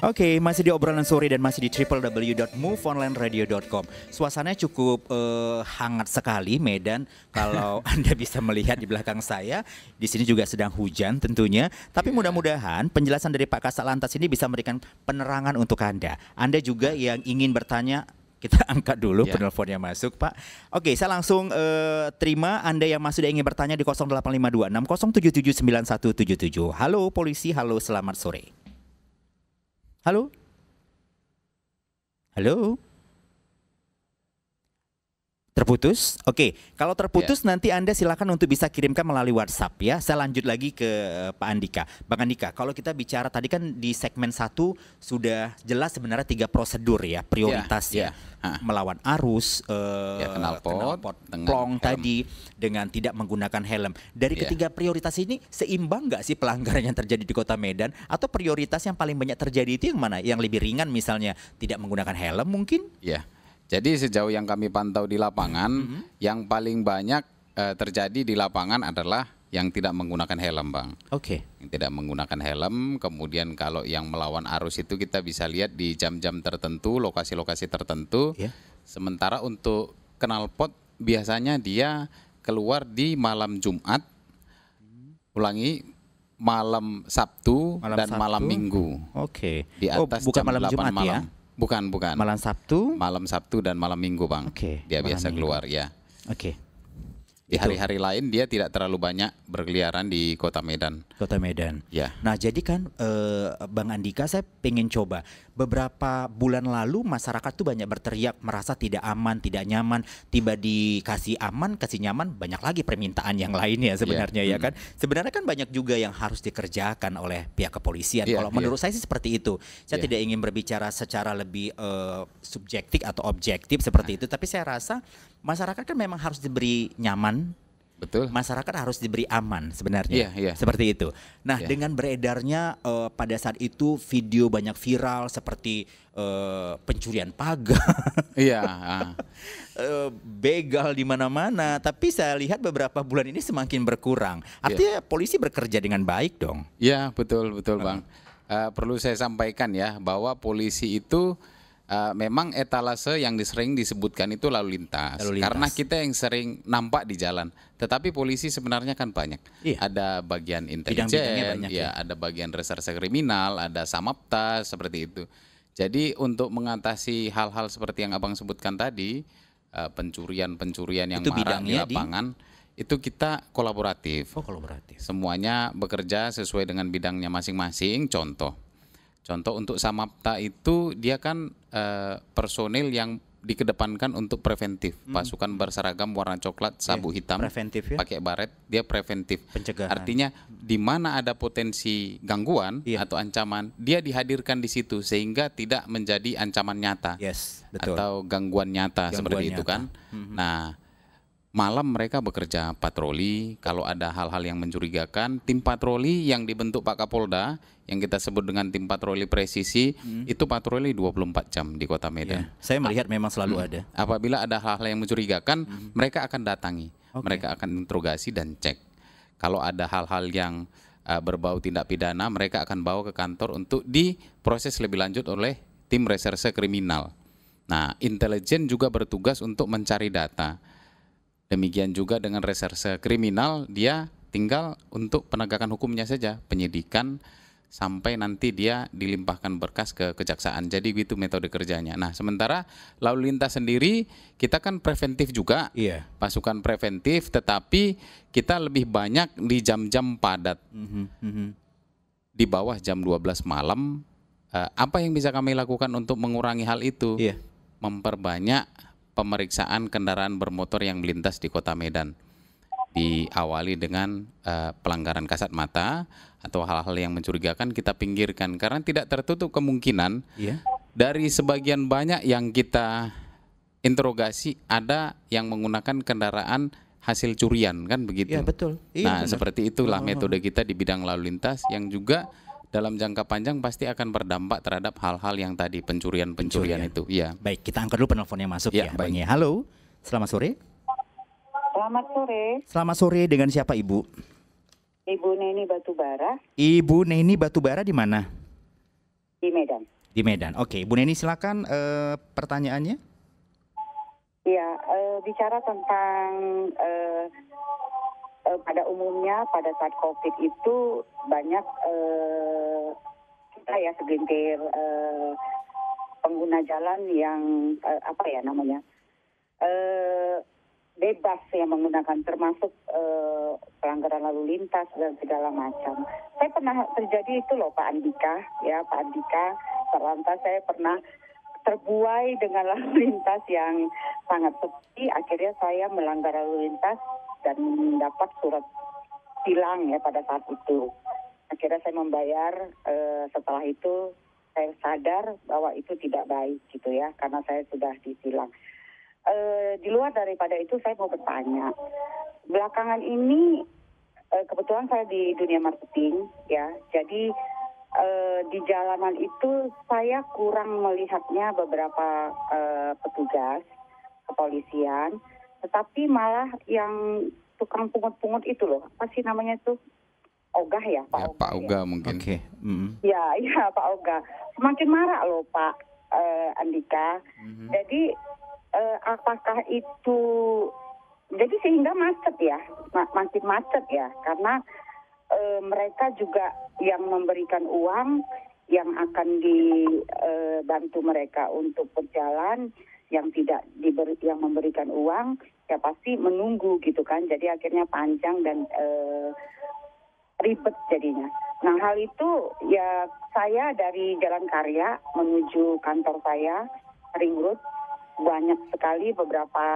Oke, masih di obrolan sore dan masih di www.moveonlineradio.com. Suasananya cukup hangat sekali Medan. Kalau Anda bisa melihat di belakang saya, di sini juga sedang hujan tentunya. Tapi mudah-mudahan penjelasan dari Pak Kasat Lantas ini bisa memberikan penerangan untuk Anda. Anda juga yang ingin bertanya, kita angkat dulu penelponnya masuk, Pak. Oke, saya langsung terima Anda yang masih ingin bertanya di 085260779177. Halo polisi, halo selamat sore. Halo? Halo? Terputus? Oke, kalau terputus nanti Anda silakan untuk bisa kirimkan melalui WhatsApp ya. Saya lanjut lagi ke Pak Andika. Bang Andika, kalau kita bicara tadi kan di segmen 1 sudah jelas sebenarnya 3 prosedur ya, prioritas ya. Melawan arus, knalpot, plong tadi dengan tidak menggunakan helm. Dari ketiga prioritas ini seimbang nggak sih pelanggaran yang terjadi di Kota Medan? Atau prioritas yang paling banyak terjadi itu yang mana? Yang lebih ringan misalnya tidak menggunakan helm mungkin? Ya. Jadi sejauh yang kami pantau di lapangan, yang paling banyak terjadi di lapangan adalah yang tidak menggunakan helm, Bang. Oke. Yang tidak menggunakan helm, kemudian kalau yang melawan arus itu kita bisa lihat di jam-jam tertentu, lokasi-lokasi tertentu. Sementara untuk knalpot biasanya dia keluar di malam Jumat, malam Sabtu dan malam Minggu. Oke. Di atas bukan jam malam 8 Jumat malam. ya? Bukan. Malam Sabtu? Malam Sabtu dan malam Minggu, Bang. Oke. Dia biasa keluar ya. Oke. Di hari-hari lain dia tidak terlalu banyak berkeliaran di Kota Medan. Kota Medan. Ya. Nah, jadi kan Bang Andika, saya pengen coba. Beberapa bulan lalu masyarakat tuh banyak berteriak merasa tidak aman, tidak nyaman. Tiba dikasih aman, kasih nyaman, banyak lagi permintaan yang lainnya sebenarnya ya kan. Sebenarnya kan banyak juga yang harus dikerjakan oleh pihak kepolisian. Kalau menurut saya sih seperti itu. Saya tidak ingin berbicara secara lebih subjektif atau objektif seperti itu. Tapi saya rasa masyarakat kan memang harus diberi nyaman. Betul. Masyarakat harus diberi aman sebenarnya. Seperti itu. Nah, dengan beredarnya pada saat itu video banyak viral seperti pencurian pagar. Begal di mana-mana, tapi saya lihat beberapa bulan ini semakin berkurang. Artinya polisi bekerja dengan baik dong. Iya, betul Bang. Perlu saya sampaikan ya bahwa polisi itu memang etalase yang sering disebutkan itu lalu lintas. Karena kita yang sering nampak di jalan. Tetapi polisi sebenarnya kan banyak. Ada bagian intelijen, ada bagian reserse kriminal, ada samapta seperti itu. Jadi untuk mengatasi hal-hal seperti yang Abang sebutkan tadi, pencurian yang marak di lapangan, itu kita kolaboratif. Semuanya bekerja sesuai dengan bidangnya masing-masing. Contoh untuk samapta itu dia kan personil yang dikedepankan untuk preventif. Pasukan berseragam warna coklat, sabu hitam, pakai baret, dia preventif. Pencegahan. Artinya di mana ada potensi gangguan atau ancaman, dia dihadirkan di situ sehingga tidak menjadi ancaman nyata atau gangguan nyata seperti itu kan. Nah, malam mereka bekerja patroli. Kalau ada hal-hal yang mencurigakan, tim patroli yang dibentuk Pak Kapolda, yang kita sebut dengan tim patroli presisi, itu patroli 24 jam di Kota Medan. Saya melihat memang selalu ada. Apabila ada hal-hal yang mencurigakan, mereka akan datangi, mereka akan interogasi dan cek. Kalau ada hal-hal yang berbau tindak pidana, mereka akan bawa ke kantor untuk diproses lebih lanjut oleh tim reserse kriminal. Nah, intelijen juga bertugas untuk mencari data. Demikian juga dengan reserse kriminal, dia tinggal untuk penegakan hukumnya saja, penyidikan sampai nanti dia dilimpahkan berkas ke kejaksaan. Jadi gitu metode kerjanya. Nah, sementara lalu lintas sendiri kita kan preventif juga, pasukan preventif, tetapi kita lebih banyak di jam-jam padat. Di bawah jam 12 malam, apa yang bisa kami lakukan untuk mengurangi hal itu? Memperbanyak pemeriksaan kendaraan bermotor yang melintas di Kota Medan. Diawali dengan pelanggaran kasat mata atau hal-hal yang mencurigakan kita pinggirkan, karena tidak tertutup kemungkinan dari sebagian banyak yang kita interogasi ada yang menggunakan kendaraan hasil curian kan begitu. Betul. Nah, seperti itulah metode kita di bidang lalu lintas yang juga dalam jangka panjang pasti akan berdampak terhadap hal-hal yang tadi pencurian itu. Baik, kita angkat dulu penelpon yang masuk ya. Bang. Halo, selamat sore. Selamat sore. Selamat sore, dengan siapa Ibu? Ibu Neni Batubara. Ibu Neni Batubara di mana? Di di Medan. Di Medan. Oke, Bu Neni silakan pertanyaannya. Ya, bicara tentang pada umumnya pada saat COVID itu banyak kita ya segelintir pengguna jalan yang bebas yang menggunakan termasuk pelanggaran lalu lintas dan segala macam. Saya pernah terjadi itu loh Pak Andika, Sarwantas, saya pernah terbuai dengan lalu lintas yang sangat sepi. Akhirnya saya melanggar lalu lintas dan mendapat surat tilang ya pada saat itu. Akhirnya saya membayar, setelah itu saya sadar bahwa itu tidak baik gitu ya, karena saya sudah ditilang. Di luar daripada itu saya mau bertanya, belakangan ini kebetulan saya di dunia marketing ya, jadi di jalanan itu saya kurang melihatnya beberapa petugas kepolisian, tetapi malah yang tukang pungut-pungut itu loh, apa sih namanya itu? Ogah ya, Pak Ogah. Pak Ogah mungkin. Oke. Ya, Pak Ogah. Semakin marak loh Pak Andika. Jadi apakah itu jadi sehingga macet ya, makin macet ya, karena mereka juga yang memberikan uang, yang akan dibantu mereka untuk berjalan, yang tidak yang memberikan uang ya pasti menunggu gitu kan, jadi akhirnya panjang dan ribet jadinya. Nah hal itu ya, saya dari Jalan Karya menuju kantor saya Ring Road, banyak sekali beberapa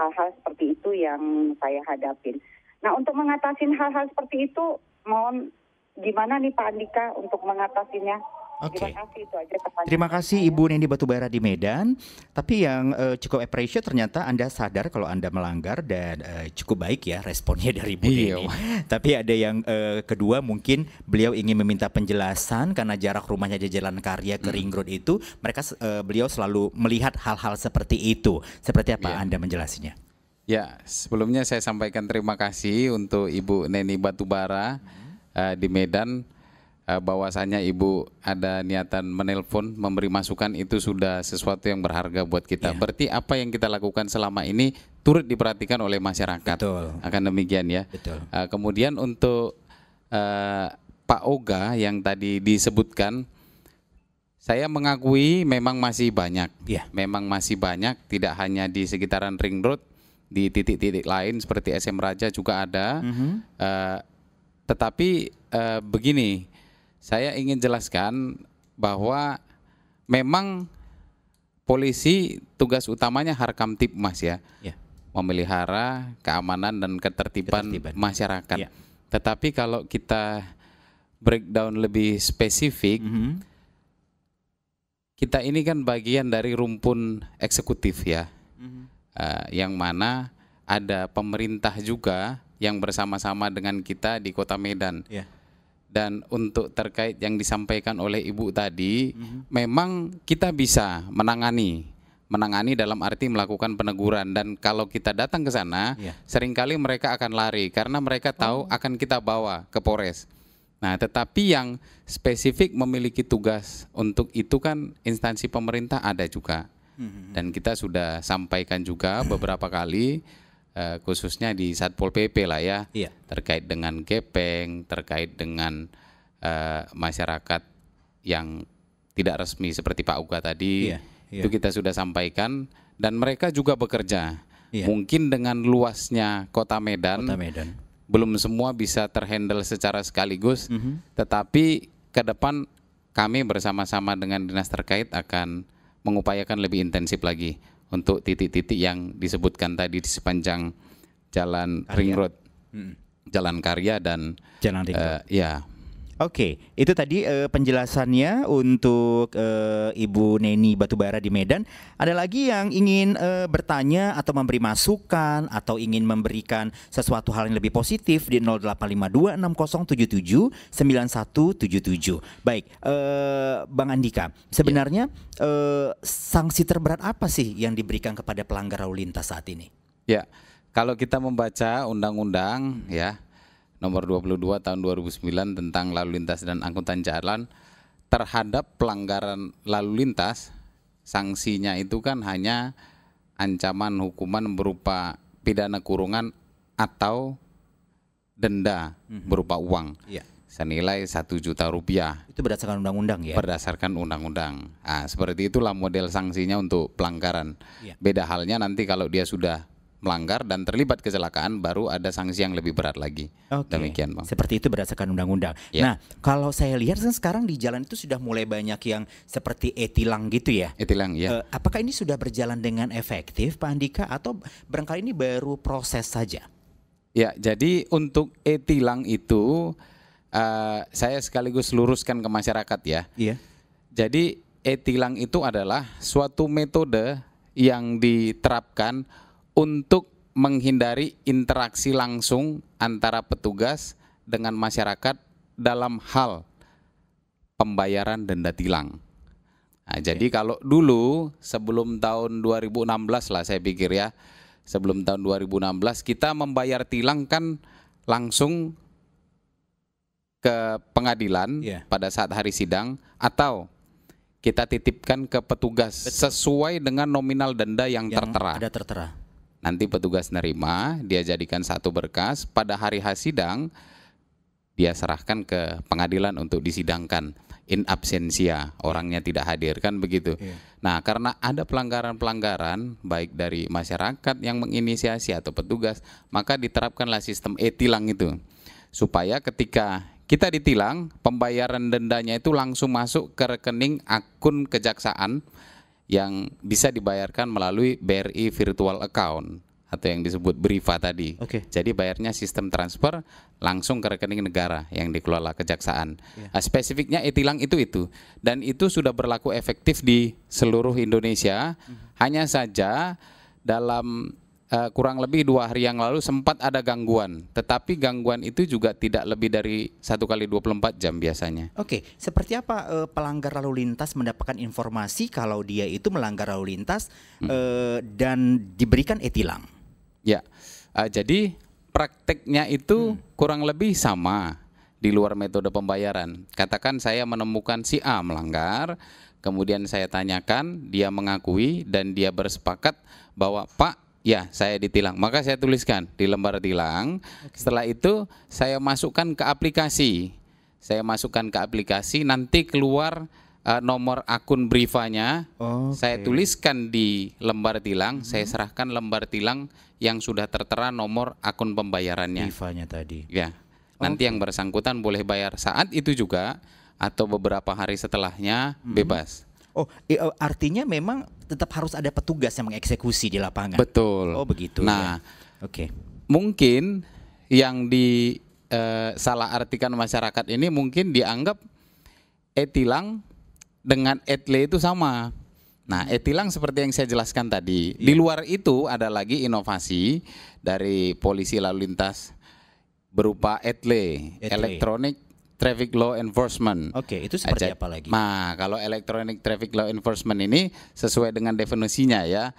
hal-hal seperti itu yang saya hadapin. Nah untuk mengatasi hal-hal seperti itu, mohon gimana nih Pak Andika untuk mengatasinya? Oke. Terima kasih, itu aja pertanyaan. Terima kasih Ibu Neni Batubara di Medan. Tapi yang cukup appreciate ternyata Anda sadar kalau Anda melanggar dan cukup baik ya responnya dari Ibu Neni. Tapi ada yang kedua, mungkin beliau ingin meminta penjelasan karena jarak rumahnya di Jalan Karya ke Ring Road itu, beliau selalu melihat hal-hal seperti itu. Seperti apa Anda menjelasinya? Ya, sebelumnya saya sampaikan terima kasih untuk Ibu Neni Batubara di Medan. Bahwasanya Ibu ada niatan menelpon, memberi masukan, itu sudah sesuatu yang berharga buat kita. Berarti apa yang kita lakukan selama ini turut diperhatikan oleh masyarakat. Betul. Akan demikian ya. Betul. Kemudian untuk Pak Ogah yang tadi disebutkan, saya mengakui memang masih banyak. Memang masih banyak, tidak hanya di sekitaran Ring Road, di titik-titik lain seperti SM Raja juga ada. Tetapi begini, saya ingin jelaskan bahwa memang polisi tugas utamanya Harkamtibmas ya, memelihara keamanan dan ketertiban masyarakat. Tetapi kalau kita breakdown lebih spesifik, kita ini kan bagian dari rumpun eksekutif ya, yang mana ada pemerintah juga yang bersama-sama dengan kita di Kota Medan. Dan untuk terkait yang disampaikan oleh Ibu tadi, memang kita bisa menangani dalam arti melakukan peneguran, dan kalau kita datang ke sana, seringkali mereka akan lari karena mereka tahu akan kita bawa ke Polres. Nah, tetapi yang spesifik memiliki tugas untuk itu kan instansi pemerintah ada juga, dan kita sudah sampaikan juga beberapa kali. Khususnya di Satpol PP lah ya, terkait dengan gepeng, terkait dengan masyarakat yang tidak resmi seperti Pak Uga tadi, itu kita sudah sampaikan, dan mereka juga bekerja. Mungkin dengan luasnya Kota Medan, belum semua bisa terhandle secara sekaligus, tetapi ke depan kami bersama-sama dengan dinas terkait akan mengupayakan lebih intensif lagi untuk titik-titik yang disebutkan tadi di sepanjang Jalan Ring Road, Jalan Karya dan Jalan Ring Road. Ya. Oke, itu tadi penjelasannya untuk Ibu Neni Batubara di Medan. Ada lagi yang ingin bertanya atau memberi masukan atau ingin memberikan sesuatu hal yang lebih positif di 085260779177. Baik, Bang Andika, sebenarnya sanksi terberat apa sih yang diberikan kepada pelanggar lalu lintas saat ini? Ya, kalau kita membaca undang-undang Nomor 22 tahun 2009 tentang lalu lintas dan angkutan jalan, terhadap pelanggaran lalu lintas, sanksinya itu kan hanya ancaman hukuman berupa pidana kurungan atau denda berupa uang senilai 1 juta rupiah. Itu berdasarkan undang-undang ya? Berdasarkan undang-undang. Nah, seperti itulah model sanksinya untuk pelanggaran. Beda halnya nanti kalau dia sudah melanggar dan terlibat kecelakaan, baru ada sanksi yang lebih berat lagi. Demikian, Bang. Seperti itu berdasarkan undang-undang. Nah, kalau saya lihat kan sekarang di jalan itu sudah mulai banyak yang seperti e-tilang gitu ya? E-tilang, ya. Apakah ini sudah berjalan dengan efektif, Pak Andika, atau barangkali ini baru proses saja? Ya, jadi untuk e-tilang itu saya sekaligus luruskan ke masyarakat ya. Iya. Jadi e-tilang itu adalah suatu metode yang diterapkan untuk menghindari interaksi langsung antara petugas dengan masyarakat dalam hal pembayaran denda tilang. Nah, jadi kalau dulu sebelum tahun 2016 lah saya pikir ya, sebelum tahun 2016 kita membayar tilang kan langsung ke pengadilan pada saat hari sidang, atau kita titipkan ke petugas sesuai dengan nominal denda yang tertera. Ada tertera. Nanti petugas nerima, dia jadikan satu berkas, pada hari sidang dia serahkan ke pengadilan untuk disidangkan in absentia, orangnya tidak hadir, kan begitu. Nah, karena ada pelanggaran-pelanggaran baik dari masyarakat yang menginisiasi atau petugas, maka diterapkanlah sistem e-tilang itu, supaya ketika kita ditilang, pembayaran dendanya itu langsung masuk ke rekening akun kejaksaan yang bisa dibayarkan melalui BRI Virtual Account atau yang disebut BRIVA tadi. Jadi bayarnya sistem transfer langsung ke rekening negara yang dikelola kejaksaan. Spesifiknya e-tilang itu dan itu sudah berlaku efektif di seluruh Indonesia. Hanya saja dalam kurang lebih 2 hari yang lalu sempat ada gangguan, tetapi gangguan itu juga tidak lebih dari 1 kali 24 jam biasanya. Seperti apa pelanggar lalu lintas mendapatkan informasi kalau dia itu melanggar lalu lintas dan diberikan e-tilang? Ya, jadi prakteknya itu kurang lebih sama di luar metode pembayaran. Katakan saya menemukan si A melanggar, kemudian saya tanyakan, dia mengakui dan dia bersepakat bahwa Pak, ya saya ditilang, maka saya tuliskan di lembar tilang. Setelah itu saya masukkan ke aplikasi. Nanti keluar nomor akun BRIVA-nya. Saya tuliskan di lembar tilang, saya serahkan lembar tilang yang sudah tertera nomor akun pembayarannya. BRIVA-nya tadi. Ya. Nanti yang bersangkutan boleh bayar saat itu juga atau beberapa hari setelahnya bebas. Artinya memang tetap harus ada petugas yang mengeksekusi di lapangan. Betul. Begitu. Nah, mungkin yang salah artikan masyarakat ini mungkin dianggap e-tilang dengan etle itu sama. Nah, e-tilang seperti yang saya jelaskan tadi. Di luar itu ada lagi inovasi dari polisi lalu lintas berupa etle. Electronic Traffic Law Enforcement. Itu seperti apa lagi? Nah, kalau Electronic Traffic Law Enforcement ini sesuai dengan definisinya ya,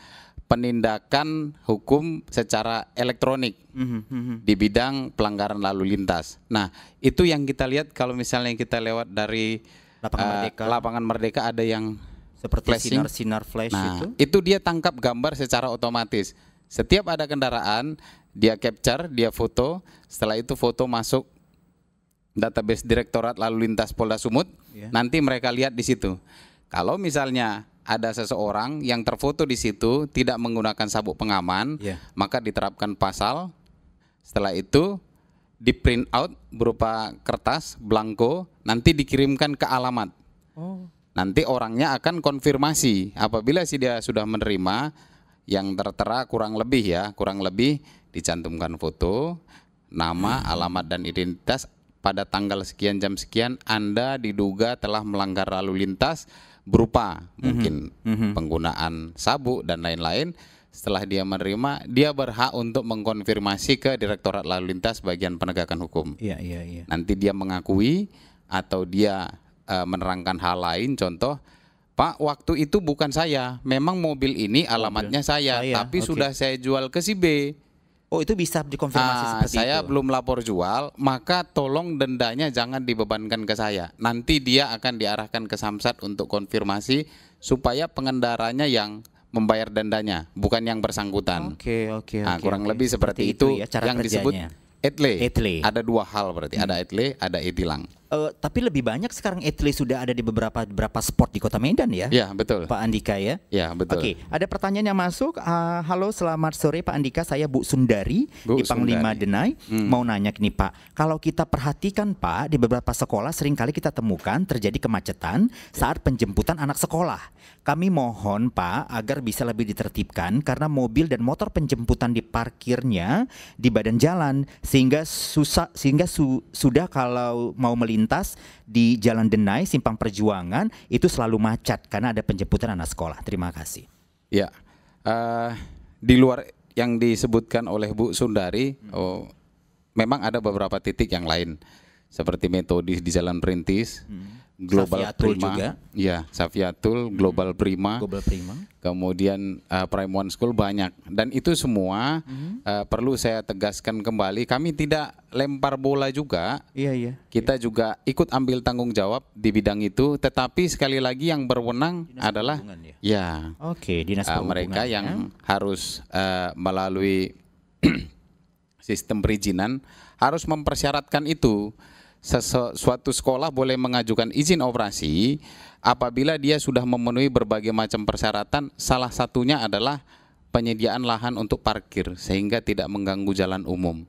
penindakan hukum secara elektronik di bidang pelanggaran lalu lintas. Nah, itu yang kita lihat kalau misalnya kita lewat dari Lapangan Merdeka ada yang seperti flashing. sinar flash itu dia tangkap gambar secara otomatis. Setiap ada kendaraan, dia capture, dia foto, setelah itu foto masuk database Direktorat Lalu Lintas Polda Sumut, nanti mereka lihat di situ. Kalau misalnya ada seseorang yang terfoto di situ tidak menggunakan sabuk pengaman, maka diterapkan pasal. Setelah itu di print out berupa kertas blanko, nanti dikirimkan ke alamat. Nanti orangnya akan konfirmasi. Apabila dia sudah menerima, yang tertera kurang lebih dicantumkan foto, nama, alamat dan identitas. Pada tanggal sekian jam sekian Anda diduga telah melanggar lalu lintas berupa mungkin penggunaan sabuk dan lain-lain. Setelah dia menerima, dia berhak untuk mengkonfirmasi ke Direktorat Lalu Lintas bagian penegakan hukum. Nanti dia mengakui atau dia menerangkan hal lain, contoh, Pak, waktu itu bukan saya, memang mobil ini alamatnya saya, tapi sudah saya jual ke si B. Oh, itu bisa dikonfirmasi seperti saya itu. belum lapor jual, maka tolong dendanya jangan dibebankan ke saya. Nanti dia akan diarahkan ke Samsat untuk konfirmasi supaya pengendaranya yang membayar dendanya, bukan yang bersangkutan. Oke. Kurang lebih seperti itu ya cara yang kerjanya. disebut etle. Etle. Ada dua hal berarti, ada etle, ada etilang. Tapi lebih banyak sekarang etle sudah ada di beberapa spot di Kota Medan ya? Ya, betul. Pak Andika ya? Ya, betul. Oke, ada pertanyaan yang masuk. Halo, selamat sore Pak Andika, saya Bu Sundari di Panglima Denai. Mau nanya nih Pak, kalau kita perhatikan Pak, di beberapa sekolah seringkali kita temukan terjadi kemacetan saat penjemputan anak sekolah. Kami mohon Pak agar bisa lebih ditertibkan karena mobil dan motor penjemputan diparkirnya di badan jalan sehingga sudah kalau mau melintas di Jalan Denai Simpang Perjuangan itu selalu macet karena ada penjemputan anak sekolah. Terima kasih. Ya, di luar yang disebutkan oleh Bu Sundari, memang ada beberapa titik yang lain seperti Metodis di Jalan Perintis, Global Safiatul Prima, juga. ya Safiatul, Global Prima, kemudian Prime One School banyak, dan itu semua perlu saya tegaskan kembali, kami tidak lempar bola juga, kita juga ikut ambil tanggung jawab di bidang itu, tetapi sekali lagi yang berwenang Dinas adalah Dinas Perhubungan mereka yang harus melalui sistem perizinan harus mempersyaratkan itu. Suatu sekolah boleh mengajukan izin operasi apabila dia sudah memenuhi berbagai macam persyaratan, salah satunya adalah penyediaan lahan untuk parkir sehingga tidak mengganggu jalan umum.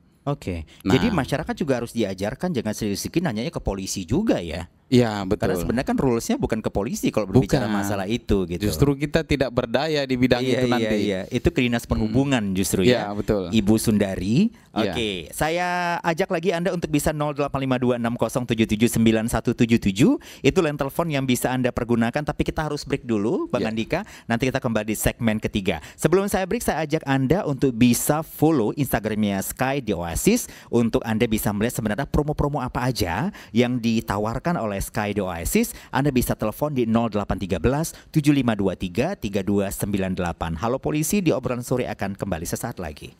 Jadi masyarakat juga harus diajarkan jangan serius-serius nanyanya ke polisi juga ya. Iya, betul. Karena sebenarnya kan rulesnya bukan ke polisi kalau berbicara masalah itu gitu. Justru kita tidak berdaya di bidang itu nanti. Itu ke Dinas Perhubungan justru ya. Betul. Ibu Sundari. Saya ajak lagi Anda untuk bisa 085260779177. Itu line telepon yang bisa Anda pergunakan, tapi kita harus break dulu Bang Andika. Nanti kita kembali di segmen ketiga. Sebelum saya break, saya ajak Anda untuk bisa follow Instagramnya Sky di Oasis untuk Anda bisa melihat sebenarnya promo-promo apa aja yang ditawarkan oleh Sky The Oasis. Anda bisa telepon di 0813 7523 3298. Halo Polisi di obrolan sore akan kembali sesaat lagi.